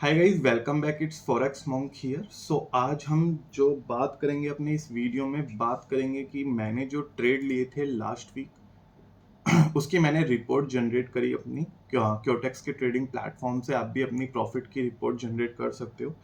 Hi guys, welcome back. It's Forex Monk here. So आज हम जो बात करेंगे अपने इस वीडियो में बात करेंगे कि मैंने जो ट्रेड लिए थे लास्ट वीक उसकी मैंने रिपोर्ट जनरेट करी अपनी क्योटेक्स के ट्रेडिंग प्लेटफॉर्म से। आप भी अपनी प्रॉफिट की रिपोर्ट जनरेट कर सकते हो।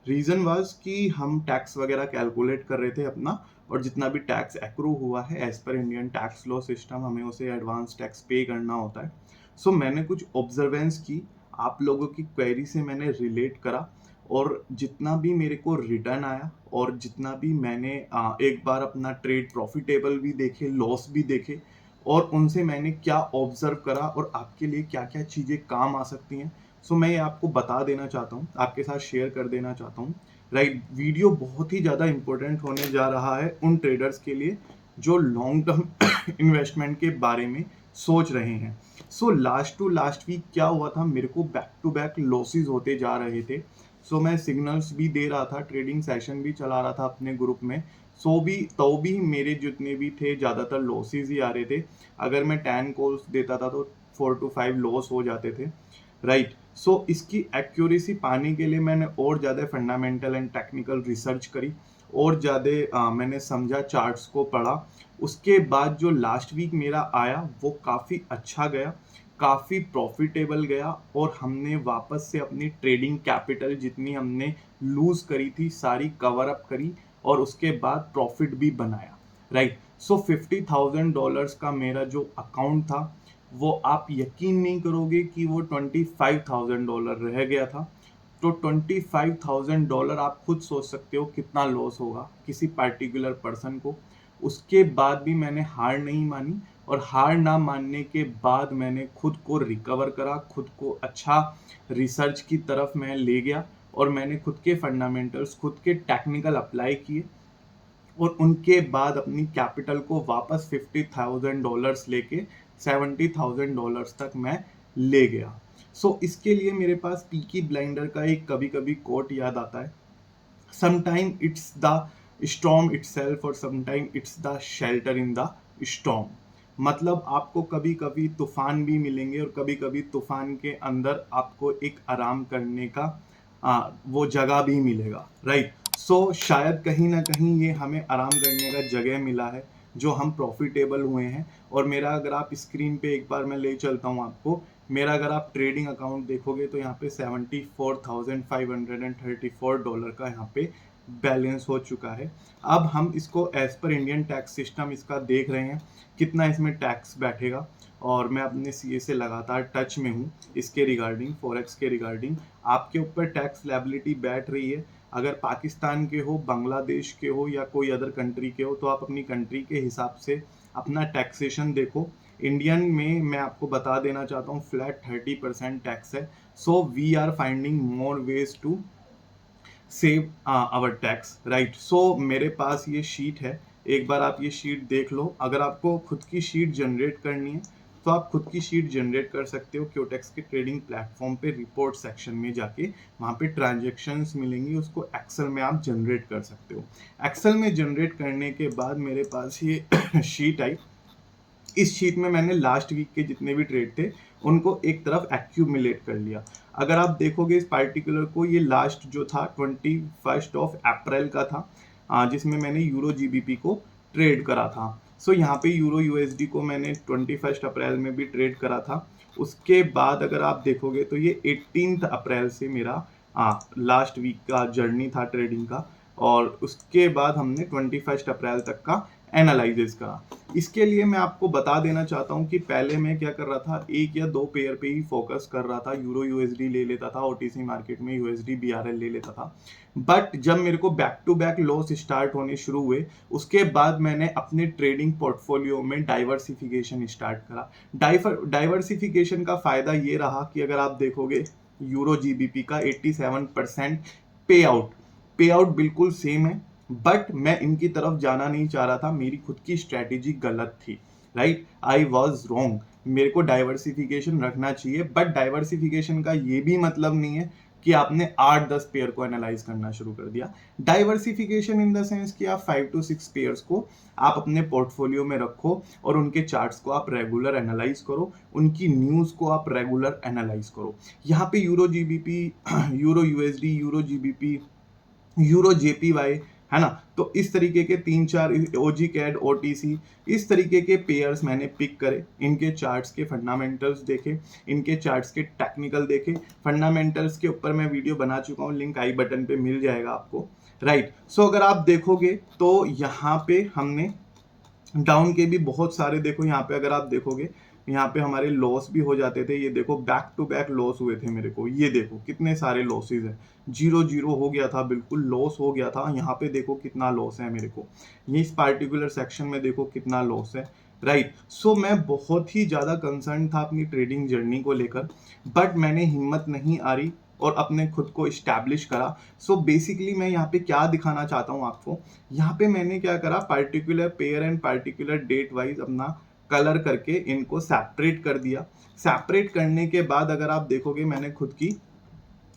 रीज़न वाज कि हम टैक्स वगैरह कैलकुलेट कर रहे थे अपना, और जितना भी टैक्स एक्रू हुआ है as per Indian tax law system हमें उसे एडवांस टैक्स पे करना होता है। सो मैंने कुछ ऑब्जर्वेंस की, आप लोगों की क्वेरी से मैंने रिलेट करा, और जितना भी मेरे को रिटर्न आया और जितना भी मैंने एक बार अपना ट्रेड प्रॉफिटेबल भी देखे, लॉस भी देखे, और उनसे मैंने क्या ऑब्जर्व करा और आपके लिए क्या क्या चीज़ें काम आ सकती हैं। सो मैं ये आपको बता देना चाहता हूँ, आपके साथ शेयर कर देना चाहता हूँ। राइट, वीडियो बहुत ही ज़्यादा इंपॉर्टेंट होने जा रहा है उन ट्रेडर्स के लिए जो लॉन्ग टर्म इन्वेस्टमेंट के बारे में सोच रहे हैं। So last to last week क्या हुआ था, मेरे को बैक टू बैक लॉसेस होते जा रहे थे। सो मैं सिग्नल्स भी दे रहा था, ट्रेडिंग सेशन भी चला रहा था अपने ग्रुप में। तो भी मेरे जितने भी थे ज़्यादातर लॉसेस ही आ रहे थे। अगर मैं 10 कॉल्स देता था तो 4 to 5 लॉस हो जाते थे। राइट, सो इसकी एक्यूरेसी पाने के लिए मैंने और ज़्यादा फंडामेंटल एंड टेक्निकल रिसर्च करी, और ज़्यादा मैंने समझा, चार्ट्स को पढ़ा। उसके बाद जो लास्ट वीक मेरा आया वो काफ़ी अच्छा गया, काफ़ी प्रॉफिटेबल गया, और हमने वापस से अपनी ट्रेडिंग कैपिटल जितनी हमने लूज़ करी थी सारी कवर अप करी, और उसके बाद प्रॉफिट भी बनाया। राइट, सो $50,000 का मेरा जो अकाउंट था वो आप यकीन नहीं करोगे कि वो $25,000 रह गया था। तो $25,000 आप खुद सोच सकते हो कितना लॉस होगा किसी पर्टिकुलर पर्सन को। उसके बाद भी मैंने हार नहीं मानी, और हार ना मानने के बाद मैंने खुद को रिकवर करा, खुद को अच्छा रिसर्च की तरफ मैं ले गया, और मैंने खुद के फंडामेंटल्स, खुद के टेक्निकल अप्लाई किए, और उनके बाद अपनी कैपिटल को वापस $50,000 लेके $70,000 तक मैं ले गया। सो इसके लिए मेरे पास पीकी ब्लाइंडर का एक कभी कभी कोट याद आता है, sometime it's the storm itself और sometime it's the shelter in the storm. मतलब आपको कभी कभी तूफान भी मिलेंगे और कभी कभी तूफान के अंदर आपको एक आराम करने का वो जगह भी मिलेगा। राइट, सो शायद कहीं ना कहीं ये हमें आराम करने का जगह मिला है जो हम प्रॉफिटेबल हुए हैं। और मेरा अगर आप स्क्रीन पे एक बार मैं ले चलता हूँ आपको, मेरा अगर आप ट्रेडिंग अकाउंट देखोगे तो यहाँ पे $74,534 का यहाँ पे बैलेंस हो चुका है। अब हम इसको as per Indian tax system इसका देख रहे हैं कितना इसमें टैक्स बैठेगा, और मैं अपने सीए से लगातार टच में हूँ इसके रिगार्डिंग, फॉरेक्स के रिगार्डिंग। आपके ऊपर टैक्स लायबिलिटी बैठ रही है। अगर पाकिस्तान के हो, बांग्लादेश के हो, या कोई अदर कंट्री के हो, तो आप अपनी कंट्री के हिसाब से अपना टैक्सेशन देखो। इंडियन में मैं आपको बता देना चाहता हूँ फ्लैट 30% टैक्स है। So we are finding more ways to save our tax. Right, so मेरे पास ये शीट है, एक बार आप ये शीट देख लो। अगर आपको खुद की शीट जनरेट करनी है तो आप खुद की शीट जनरेट कर सकते हो क्योटेक्स के ट्रेडिंग प्लेटफॉर्म पे, रिपोर्ट सेक्शन में जाके वहाँ पे ट्रांजेक्शन्स मिलेंगी, उसको एक्सेल में आप जनरेट कर सकते हो। एक्सेल में जनरेट करने के बाद मेरे पास ये शीट आई। इस शीट में मैंने लास्ट वीक के जितने भी ट्रेड थे उनको एक तरफ एक्यूमुलेट कर लिया। अगर आप देखोगे इस पार्टिकुलर को, ये लास्ट जो था 21 अप्रैल का था, जिसमें मैंने यूरो जीबीपी को ट्रेड करा था। सो यहाँ पे यूरो यूएसडी को मैंने 21 अप्रैल में भी ट्रेड करा था। उसके बाद अगर आप देखोगे तो ये 18 अप्रैल से मेरा लास्ट वीक का जर्नी था ट्रेडिंग का, और उसके बाद हमने 21 अप्रैल तक का एनालिसिस करा। इसके लिए मैं आपको बता देना चाहता हूं कि पहले मैं क्या कर रहा था, एक या दो पेयर पे ही फोकस कर रहा था। यूरो यूएसडी ले लेता था, ओटीसी मार्केट में यूएसडी बीआरएल ले लेता था। बट जब मेरे को back to back loss start होने शुरू हुए, उसके बाद मैंने अपने ट्रेडिंग पोर्टफोलियो में डाइवर्सिफिकेशन स्टार्ट करा। डाइवर्सिफिकेशन का फायदा ये रहा कि अगर आप देखोगे यूरो जीबीपी का 87% पे आउट, पे आउट बिल्कुल सेम है। बट मैं इनकी तरफ जाना नहीं चाह रहा था, मेरी खुद की स्ट्रेटेजी गलत थी। Right, I was wrong. मेरे को डाइवर्सिफिकेशन रखना चाहिए, बट डाइवर्सिफिकेशन का ये भी मतलब नहीं है कि आपने 8-10 पेयर को एनालाइज करना शुरू कर दिया। डाइवर्सिफिकेशन इन द सेंस कि आप 5 to 6 पेयर्स को आप अपने पोर्टफोलियो में रखो और उनके चार्ट्स को आप रेगुलर एनालाइज करो, उनकी न्यूज़ को आप रेगुलर एनालाइज करो। यहाँ पे euro GBP, euro USD, euro GBP, euro JPY, है ना। तो इस तरीके के 3-4 ओजी कैड, ओटीसी, इस तरीके के पेयर्स मैंने पिक करे, इनके चार्ट्स के फंडामेंटल्स देखे, इनके चार्ट्स के टेक्निकल देखे। फंडामेंटल्स के ऊपर मैं वीडियो बना चुका हूँ, लिंक आई बटन पे मिल जाएगा आपको, राइट। सो अगर आप देखोगे तो यहाँ पे हमने डाउन के भी बहुत सारे, देखो यहाँ पे अगर आप देखोगे, यहाँ पे हमारे लॉस भी हो जाते थे। ये देखो बैक टू बैक लॉस हुए थे मेरे को, ये देखो कितने सारे लॉसेज हैं, 0-0 हो गया था, बिल्कुल लॉस हो गया था। यहाँ पे देखो कितना लॉस है मेरे को, ये इस पार्टिकुलर सेक्शन में देखो कितना लॉस है, राइट। सो मैं बहुत ही ज़्यादा कंसर्न था अपनी ट्रेडिंग जर्नी को लेकर, बट मैंने हिम्मत नहीं हारी और अपने खुद को इस्टेब्लिश करा। सो बेसिकली मैं यहाँ पे क्या दिखाना चाहता हूँ आपको, यहाँ पे मैंने क्या करा, particular pair and particular date wise अपना कलर करके इनको सेपरेट कर दिया। सेपरेट करने के बाद अगर आप देखोगे मैंने खुद की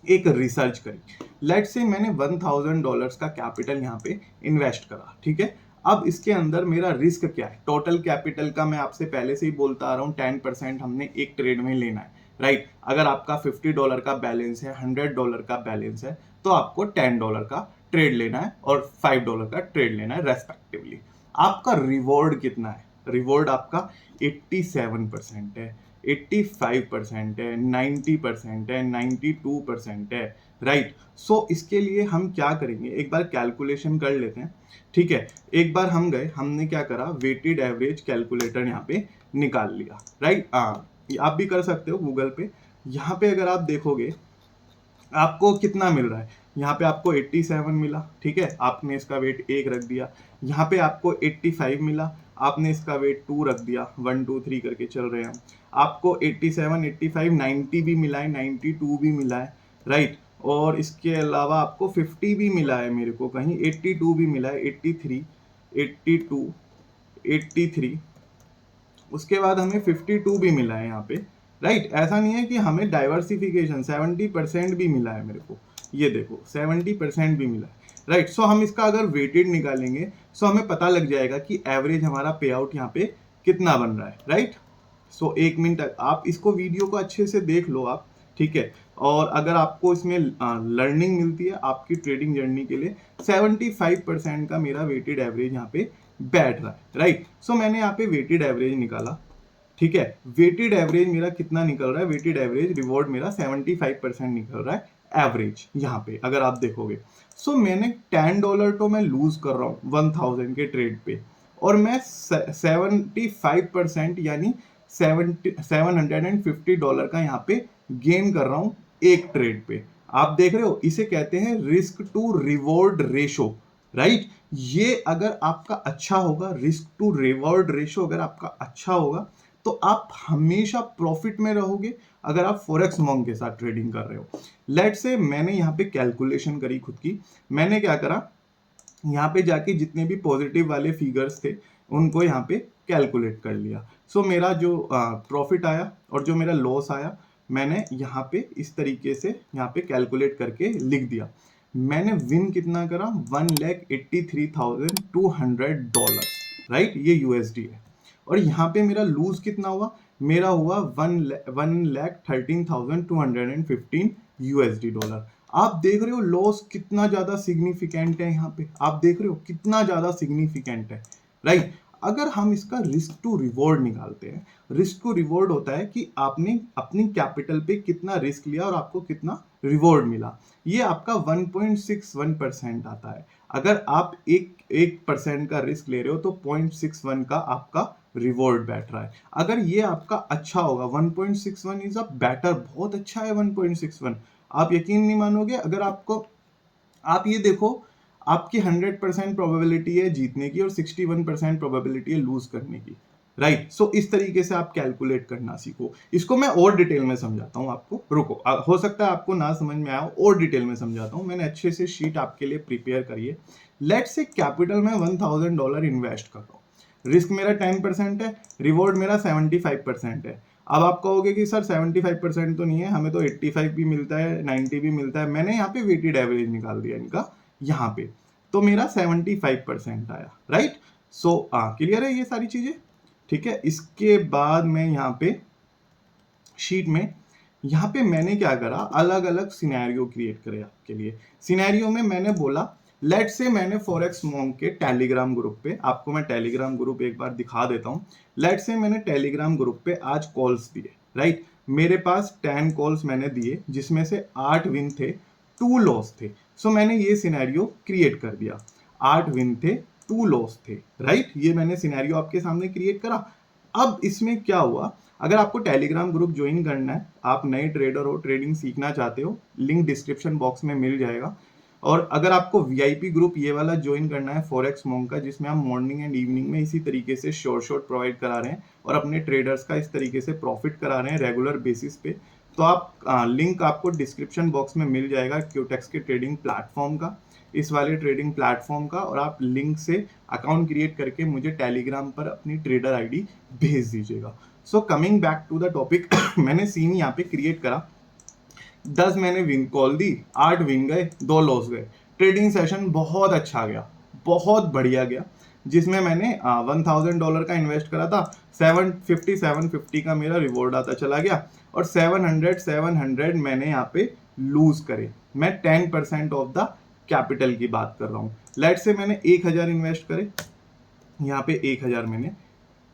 एक रिसर्च करी। लेट्स से मैंने $1000 का कैपिटल यहाँ पे इन्वेस्ट करा, ठीक है। अब इसके अंदर मेरा रिस्क क्या है, टोटल कैपिटल का मैं आपसे पहले से ही बोलता आ रहा हूँ 10% हमने एक ट्रेड में लेना है, राइट। अगर आपका $50 का बैलेंस है, $100 का बैलेंस है, तो आपको $10 का ट्रेड लेना है और $5 का ट्रेड लेना है रेस्पेक्टिवली। आपका रिवॉर्ड कितना है, रिवॉर्ड आपका 87% है, 85% है, 90% है, 92% है, राइट। सो इसके लिए हम क्या करेंगे, एक बार कैलकुलेशन कर लेते हैं, ठीक है। एक बार हम गए, हमने क्या करा, वेटेड एवरेज कैलकुलेटर यहाँ पे निकाल लिया, राइट। हाँ, आप भी कर सकते हो गूगल पे। यहाँ पे अगर आप देखोगे आपको कितना मिल रहा है, यहाँ पे आपको 87 मिला, ठीक है, आपने इसका वेट 1 रख दिया। यहाँ पे आपको 85 मिला, आपने इसका वेट 2 रख दिया, 1 2 3 करके चल रहे हैं। आपको 87, 85, 90 भी मिला है, 92 भी मिला है, राइट। और इसके अलावा आपको 50 भी मिला है, मेरे को कहीं 82 भी मिला है, 83, 82, 83, उसके बाद हमें 52 भी मिला है यहाँ पे, राइट। ऐसा नहीं है कि हमें डाइवर्सिफिकेशन 70% भी मिला है मेरे को, ये देखो 70% भी मिला है, राइट। सो हम इसका अगर वेटेड निकालेंगे सो हमें पता लग जाएगा कि एवरेज हमारा पे आउट यहाँ पे कितना बन रहा है, राइट। सो 1 मिनट आप इसको वीडियो को अच्छे से देख लो आप, ठीक है। और अगर आपको इसमें लर्निंग मिलती है आपकी ट्रेडिंग जर्नी के लिए, 75% का मेरा वेटेड एवरेज यहाँ पे बैठ रहा है, राइट। सो मैंने यहाँ पे वेटेड एवरेज निकाला, ठीक है। वेटेड एवरेज मेरा कितना निकल रहा है, वेटेड एवरेज रिवॉर्ड मेरा 75% निकल रहा है एवरेज यहाँ पे अगर आप देखोगे। सो मैंने $10 तो मैं लूज कर रहा हूँ 1000 के ट्रेड पे, और मैं 75% यानी $750 का यहाँ पे गेन कर रहा हूँ एक ट्रेड पे। आप देख रहे हो, इसे कहते हैं risk to reward ratio, right. ये अगर आपका अच्छा होगा, रिस्क टू रिवॉर्ड रेशो अगर आपका अच्छा होगा, तो आप हमेशा प्रॉफिट में रहोगे अगर आप फॉरेक्स मॉन्क के साथ ट्रेडिंग कर रहे हो। लेट्स से मैंने यहाँ पे कैलकुलेशन करी खुद की, मैंने क्या करा, यहाँ पे जाके जितने भी पॉजिटिव वाले फिगर्स थे उनको यहाँ पे कैलकुलेट कर लिया। सो मेरा जो प्रॉफिट आया और जो मेरा लॉस आया, मैंने यहाँ पे इस तरीके से यहाँ पे कैलकुलेट करके लिख दिया। मैंने विन कितना करा, $1,83,200, राइट, ये यूएसडी है। और यहाँ पे मेरा लूज कितना हुआ, मेरा हुआ $1,13,215 आप देख रहे हो लॉस कितना ज्यादा सिग्निफिकेंट है, यहाँ पे आप देख रहे हो कितना ज्यादा सिग्निफिकेंट है, राइट। अगर हम इसका रिस्क टू रिवॉर्ड निकालते हैं, रिस्क टू रिवॉर्ड होता है कि आपने अपनी कैपिटल पे कितना रिस्क लिया और आपको कितना रिवॉर्ड मिला, ये आपका 1.61% आता है। अगर आप 1% का रिस्क ले रहे हो तो 0.61 का आपका रिवॉर्ड बैठ रहा है। अगर ये आपका अच्छा होगा, 1.61 इज अ बेटर, बहुत अच्छा है 1.61। आप यकीन नहीं मानोगे, अगर आपको, आप ये देखो, आपकी 100% प्रोबेबिलिटी है जीतने की और 61% प्रोबेबिलिटी है लूज करने की, राइट। सो इस तरीके से आप कैलकुलेट करना सीखो। इसको मैं और डिटेल में समझाता हूँ आपको, रुको, हो सकता है आपको ना समझ में आया, और डिटेल में समझाता हूँ। मैंने अच्छे से शीट आपके लिए प्रिपेयर करी है। लेट्स से कैपिटल में $1000 इन्वेस्ट कर रहा हूँ, रिस्क मेरा 10% है, रिवॉर्ड मेरा 75% है। अब आप कहोगे कि सर 75% तो नहीं है, हमें तो 85 भी मिलता है, 90 भी मिलता है। मैंने यहाँ पे वेटेड एवरेज निकाल दिया इनका यहाँ पे, तो मेरा 75% आया, राइट। सो क्लियर है ये सारी चीजें, ठीक है। इसके बाद मैं यहाँ पे शीट में, यहाँ पे मैंने क्या करा, अलग अलग सिनेरियो क्रिएट करे आपके लिए। सिनेरियो में मैंने बोला, लेट से मैंने फॉरेक्स मॉन्क के टेलीग्राम ग्रुप पे, आपको मैं टेलीग्राम ग्रुप एक बार दिखा देता हूँ। लेट से मैंने टेलीग्राम ग्रुप पे आज कॉल्स दिए, राइट। मेरे पास 10 कॉल्स मैंने दिए, जिसमें से 8 विन थे, 2 लॉस थे। सो मैंने ये सिनेरियो क्रिएट कर दिया, 8 विन थे, 2 लॉस थे, राइट। ये मैंने सिनेरियो आपके सामने क्रिएट करा। अब इसमें क्या हुआ, अगर आपको टेलीग्राम ग्रुप ज्वाइन करना है, आप नए ट्रेडर हो, ट्रेडिंग सीखना चाहते हो, लिंक डिस्क्रिप्शन बॉक्स में मिल जाएगा। और अगर आपको वीआईपी ग्रुप ये वाला ज्वाइन करना है फॉरेक्स मॉन्क का, जिसमें हम मॉर्निंग एंड इवनिंग में इसी तरीके से शॉर्ट प्रोवाइड करा रहे हैं और अपने ट्रेडर्स का इस तरीके से प्रॉफिट करा रहे हैं रेगुलर बेसिस पे, तो आप लिंक आपको डिस्क्रिप्शन बॉक्स में मिल जाएगा क्यूटेक्स के ट्रेडिंग प्लेटफॉर्म का, इस वाले ट्रेडिंग प्लेटफॉर्म का। और आप लिंक से अकाउंट क्रिएट करके मुझे टेलीग्राम पर अपनी ट्रेडर आईडी भेज दीजिएगा। So coming back to the topic, मैंने सीन यहाँ पे क्रिएट करा, 10 मैंने विन कॉल दी, 8 विन गए, 2 लॉस गए। ट्रेडिंग सेशन बहुत अच्छा गया, बहुत बढ़िया गया, जिसमें मैंने $1000 का इन्वेस्ट करा था, 750 का मेरा रिवॉर्ड आता चला गया, और 700 मैंने यहाँ पे लूज करे। मैं 10% ऑफ द कैपिटल की बात कर रहा हूँ। लेट से मैंने 1000 इन्वेस्ट करे, यहाँ पे 1000 मैंने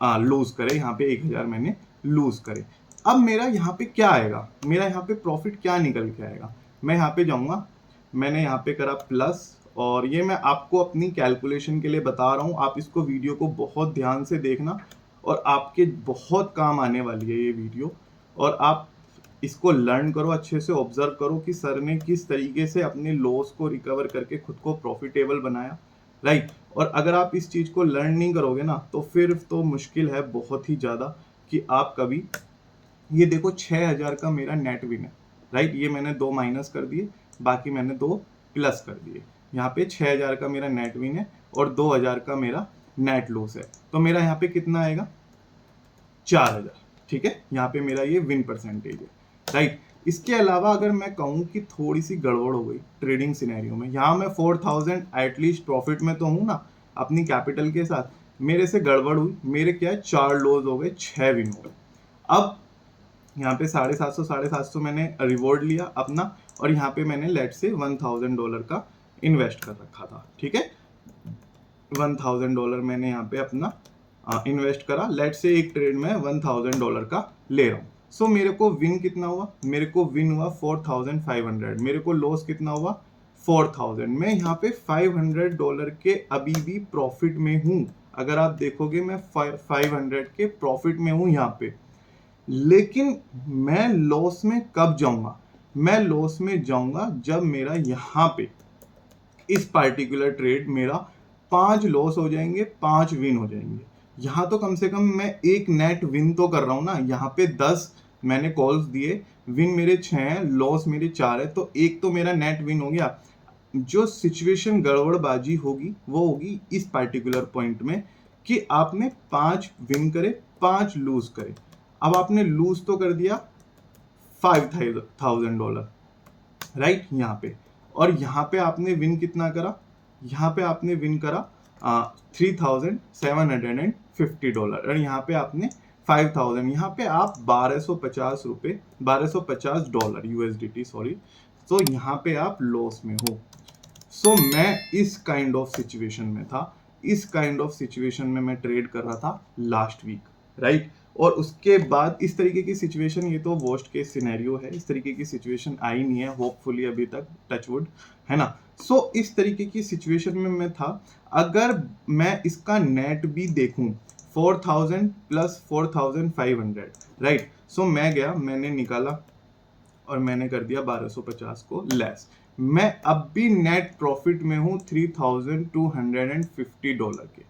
लूज करे, यहाँ पे 1000 मैंने लूज करे। अब मेरा यहाँ पे क्या आएगा, मेरा यहाँ पे प्रॉफिट क्या निकल के आएगा, मैं यहाँ पे जाऊंगा, मैंने यहाँ पे करा प्लस, और ये मैं आपको अपनी कैलकुलेशन के लिए बता रहा हूँ, आप इसको वीडियो को बहुत ध्यान से देखना और आपके बहुत काम आने वाली है ये वीडियो। और आप इसको लर्न करो, अच्छे से ऑब्जर्व करो कि सर ने किस तरीके से अपने लॉस को रिकवर करके खुद को प्रॉफिटेबल बनाया, राइट। और अगर आप इस चीज को लर्न नहीं करोगे ना, तो फिर तो मुश्किल है बहुत ही ज्यादा कि आप कभी, ये देखो 6000 का मेरा नेट विन है, राइट। ये मैंने 2 माइनस कर दिए, बाकी मैंने 2 प्लस कर दिए। यहाँ पे 6000 का मेरा नेट विन है और 2000 का मेरा नेट लॉस है, तो मेरा यहाँ पे कितना आएगा, 4000, ठीक है। यहाँ पे मेरा ये विन परसेंटेज है, राइट। इसके अलावा अगर मैं कहूँ कि थोड़ी सी गड़बड़ हो गई ट्रेडिंग सिनेरियो में, यहाँ मैं 4000 एटलीस्ट प्रॉफिट में तो हूँ ना अपनी कैपिटल के साथ, मेरे से गड़बड़ हुई, मेरे क्या है 4 लॉस हो गए, 6 विन हो गए। अब यहाँ पे 750 मैंने रिवॉर्ड लिया अपना, और यहाँ पे मैंने लेट से $1000 का इन्वेस्ट कर रखा था, ठीक है। $1000 मैंने यहाँ पे अपना इन्वेस्ट करा, लेट से एक ट्रेड में $1000 का ले रहा हूँ। सो मेरे को विन कितना हुआ, मेरे को विन हुआ 4500, मेरे को लॉस कितना हुआ 4000। मैं यहाँ पे $500 के अभी भी प्रॉफिट में हूँ, अगर आप देखोगे मैं 500 के प्रॉफिट में हूँ यहाँ पे। लेकिन मैं लॉस में कब जाऊंगा, मैं लॉस में जाऊंगा जब मेरा यहाँ पे इस पार्टिकुलर ट्रेड मेरा 5 लॉस हो जाएंगे, 5 विन हो जाएंगे। यहाँ तो कम से कम मैं एक नेट विन तो कर रहा हूँ ना, यहाँ पे 10 मैंने कॉल्स दिए, विन मेरे 6 हैं, लॉस मेरे 4 है, तो एक तो मेरा नेट विन हो गया। जो सिचुएशन गड़बड़बाजी होगी वो होगी इस पार्टिकुलर पॉइंट में कि आपने 5 विन करे, 5 लूज करे। अब आपने लूज तो कर दिया $5000, राइट, यहाँ पे। और यहाँ पे आपने विन कितना करा, यहाँ पे आपने विन करा $3750, और यहाँ पे आपने 5000, यहाँ पे आप $1250, $1250 USDT, सॉरी। तो यहाँ पे आप लॉस में हो। सो मैं इस काइंड ऑफ सिचुएशन में था, इस काइंड ऑफ सिचुएशन में मैं ट्रेड कर रहा था लास्ट वीक, राइट। और उसके बाद इस तरीके की सिचुएशन, ये तो वर्स्ट केस सिनेरियो है, इस तरीके की सिचुएशन आई नहीं है होपफुली अभी तक, टचवुड, है ना। सो इस तरीके की सिचुएशन में मैं था। अगर मैं इसका नेट भी देखूं 4000 प्लस 4500, राइट। सो मैं गया, मैंने निकाला और मैंने कर दिया 1250 को लेस। मैं अब भी नेट प्रॉफिट में हूं $3250 के।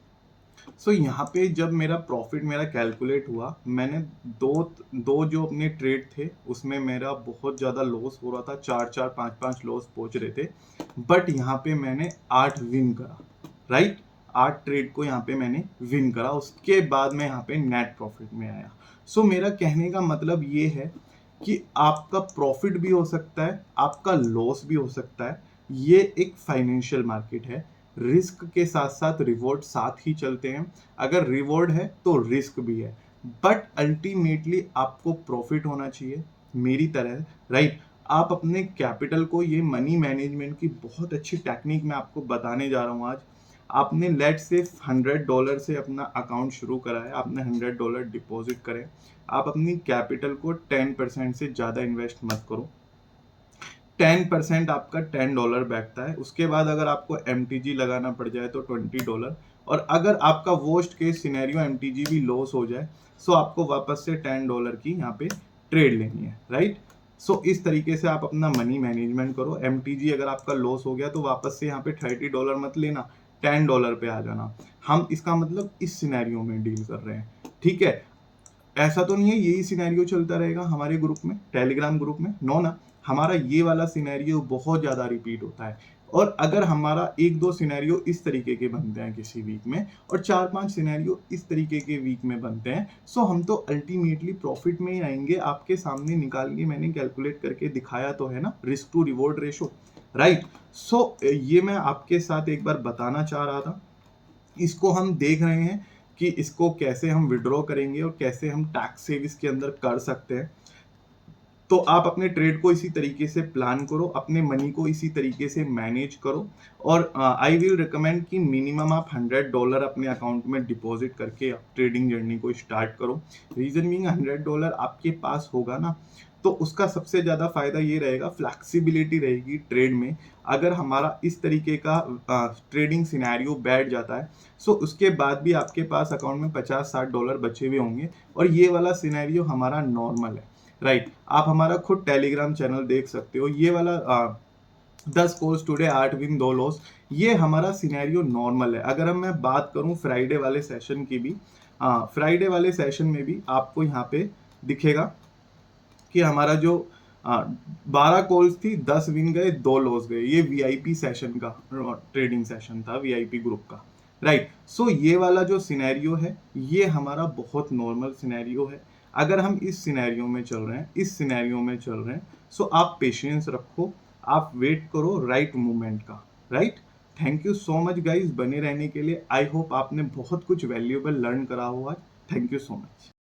सो यहाँ पे जब मेरा प्रॉफिट मेरा कैलकुलेट हुआ, मैंने दो जो अपने ट्रेड थे उसमें मेरा बहुत ज़्यादा लॉस हो रहा था, 4 5 लॉस पहुंच रहे थे, बट यहाँ पे मैंने 8 विन करा, राइट। 8 ट्रेड को यहाँ पे मैंने विन करा, उसके बाद मैं यहाँ पे नेट प्रॉफिट में आया। सो मेरा कहने का मतलब ये है कि आपका प्रॉफिट भी हो सकता है, आपका लॉस भी हो सकता है। ये एक फाइनेंशियल मार्केट है, रिस्क के साथ साथ रिवॉर्ड साथ ही चलते हैं। अगर रिवॉर्ड है तो रिस्क भी है, बट अल्टीमेटली आपको प्रॉफिट होना चाहिए मेरी तरह, राइट। आप अपने कैपिटल को, ये मनी मैनेजमेंट की बहुत अच्छी टेक्निक मैं आपको बताने जा रहा हूँ आज। आपने लेट से $100 से अपना अकाउंट शुरू करा है, आपने $100 डिपॉजिट करें, आप अपनी कैपिटल को 10% से ज़्यादा इन्वेस्ट मत करो। 10% आपका $10 बैठता है। उसके बाद अगर आपको MTG लगाना पड़ जाए तो $20, और अगर आपका वर्स्ट केस सिनेरियो MTG भी लॉस हो जाए, सो आपको वापस से $10 की यहाँ पे ट्रेड लेनी है, राइट। सो इस तरीके से आप अपना मनी मैनेजमेंट करो। MTG अगर आपका लॉस हो गया तो वापस से यहाँ पे $30 मत लेना, $10 पे आ जाना। हम इसका मतलब इस सिनेरियो में डील कर रहे हैं, ठीक है। ऐसा तो नहीं है यही सिनेरियो चलता रहेगा हमारे ग्रुप में, टेलीग्राम ग्रुप में, नो ना। हमारा ये वाला सिनेरियो बहुत ज़्यादा रिपीट होता है, और अगर हमारा एक दो सिनेरियो इस तरीके के बनते हैं किसी वीक में, और 4-5 सिनेरियो इस तरीके के वीक में बनते हैं, सो हम तो अल्टीमेटली प्रॉफिट में ही आएंगे। आपके सामने निकाल के मैंने कैलकुलेट करके दिखाया तो है ना, risk to reward ratio, right. So ये मैं आपके साथ एक बार बताना चाह रहा था। इसको हम देख रहे हैं कि इसको कैसे हम विड्रॉ करेंगे और कैसे हम टैक्स सेव इसके अंदर कर सकते हैं। तो आप अपने ट्रेड को इसी तरीके से प्लान करो, अपने मनी को इसी तरीके से मैनेज करो, और आई विल रिकमेंड कि मिनिमम आप $100 अपने अकाउंट में डिपॉजिट करके आप ट्रेडिंग जर्नी को स्टार्ट करो। रीजन बीइंग $100 आपके पास होगा ना, तो उसका सबसे ज़्यादा फायदा ये रहेगा, फ्लैक्सिबिलिटी रहेगी ट्रेड में। अगर हमारा इस तरीके का ट्रेडिंग सिनेरियो बैठ जाता है, सो उसके बाद भी आपके पास अकाउंट में $50-60 बचे हुए होंगे, और ये वाला सिनेरियो हमारा नॉर्मल है, राइट। आप हमारा खुद टेलीग्राम चैनल देख सकते हो, ये वाला 10 कॉल्स टुडे 8 विन 2 लॉस, ये हमारा सिनेरियो नॉर्मल है। अगर हम मैं बात करूं फ्राइडे वाले सेशन की भी, फ्राइडे वाले सेशन में भी आपको यहाँ पे दिखेगा कि हमारा जो 12 कॉल्स थी, 10 विन गए 2 लॉस गए। ये वीआईपी सेशन का ट्रेडिंग सेशन था, वीआईपी ग्रुप का, राइट। सो ये वाला जो सिनेरियो है, ये हमारा बहुत नॉर्मल सिनेरियो है। अगर हम इस सिनेरियो में चल रहे हैं, इस सिनेरियो में चल रहे हैं, सो आप पेशेंस रखो, आप वेट करो राइट मूवमेंट का, right. Thank you so much guys बने रहने के लिए। आई होप आपने बहुत कुछ वैल्यूएबल लर्न करा हो आज। Thank you so much.